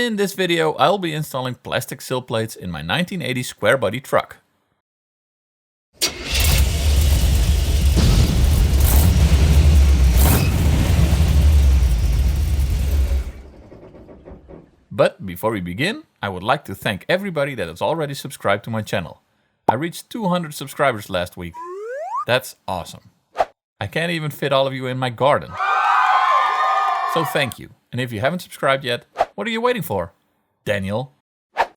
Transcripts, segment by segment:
In this video I'll be installing plastic sill plates in my 1980 square body truck. But before we begin, I would like to thank everybody that has already subscribed to my channel. I reached 200 subscribers last week. That's awesome. I can't even fit all of you in my garden. So thank you. And if you haven't subscribed yet, what are you waiting for? Daniel.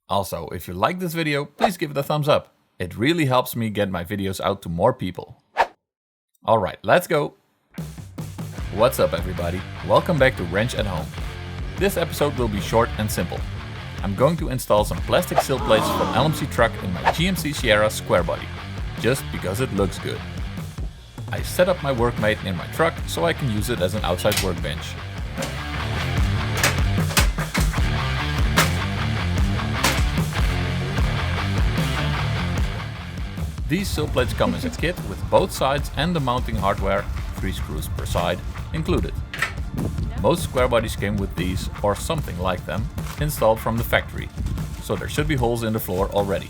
Also, if you like this video, please give it a thumbs up. It really helps me get my videos out to more people. Alright, let's go. What's up everybody? Welcome back to Wrench at Home. This episode will be short and simple. I'm going to install some plastic sill plates from LMC truck in my GMC Sierra square body, just because it looks good. I set up my workmate in my truck so I can use it as an outside workbench. These sill plates come as a kit with both sides and the mounting hardware, 3 screws per side, included. Most square bodies came with these, or something like them, installed from the factory, so there should be holes in the floor already.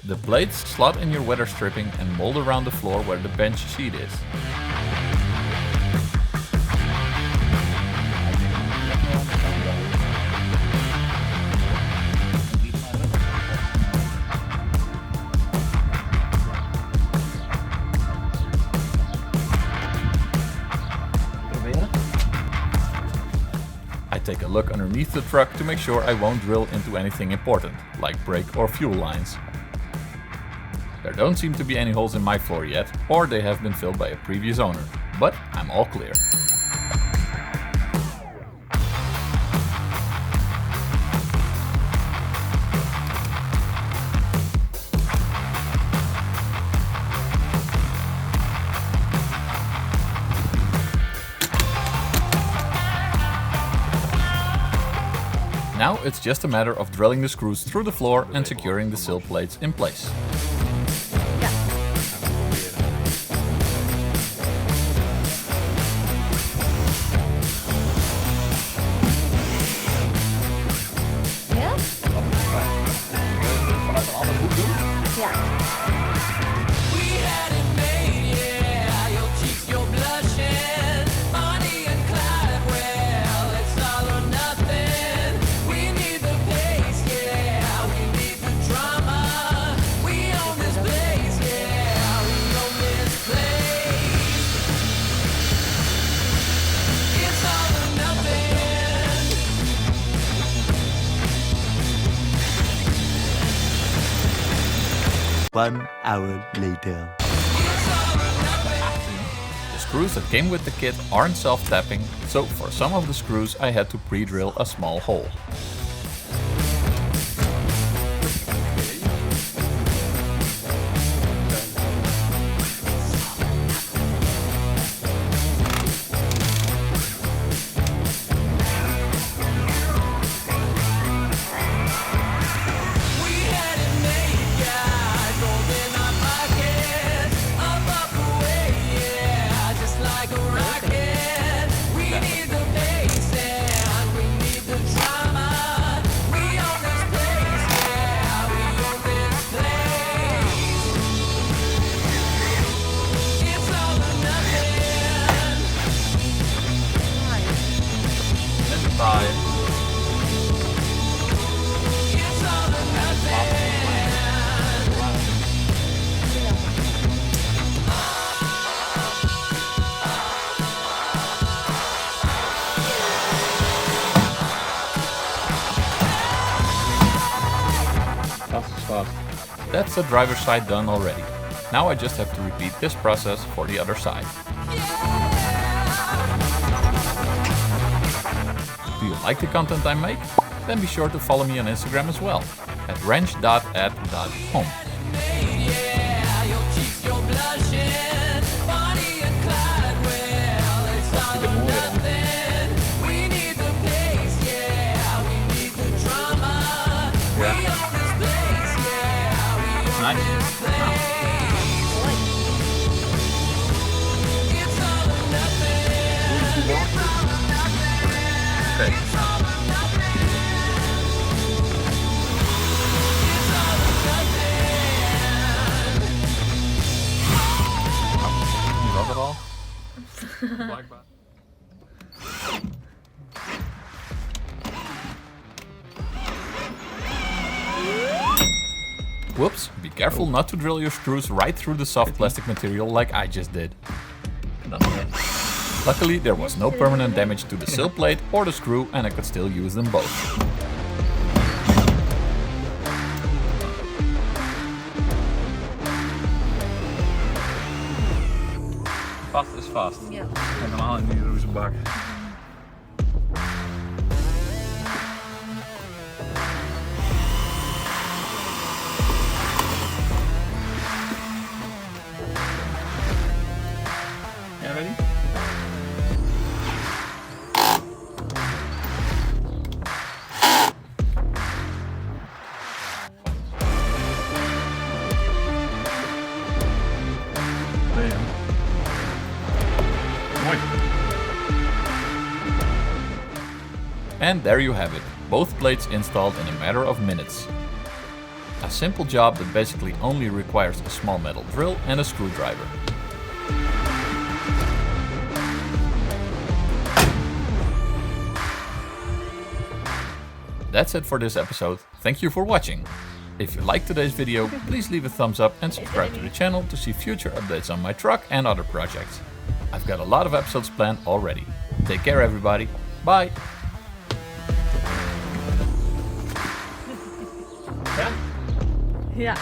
The plates slot in your weather stripping and mold around the floor where the bench seat is. I take a look underneath the truck to make sure I won't drill into anything important, like brake or fuel lines. There don't seem to be any holes in my floor yet, or they have been filled by a previous owner, but I'm all clear. Now it's just a matter of drilling the screws through the floor and securing the sill plates in place. One hour later. The screws that came with the kit aren't self-tapping, so for some of the screws I had to pre-drill a small hole. That's the driver's side done already. Now I just have to repeat this process for the other side. Do you like the content I make? Then be sure to follow me on Instagram as well, at wrench.at.home. Okay. You love it all? Black bot. Whoops, be careful not to drill your screws right through the soft plastic material like I just did. Luckily, there was no permanent damage to the sill plate or the screw, and I could still use them both. Fast is fast. Ja. Helemaal in die roezenbak. Yeah, ready? Damn. Mooi. And there you have it, both plates installed in a matter of minutes. A simple job that basically only requires a small metal drill and a screwdriver. That's it for this episode. Thank you for watching. If you liked today's video, please leave a thumbs up and subscribe to the channel to see future updates on my truck and other projects. I've got a lot of episodes planned already. Take care everybody. Bye! Ja.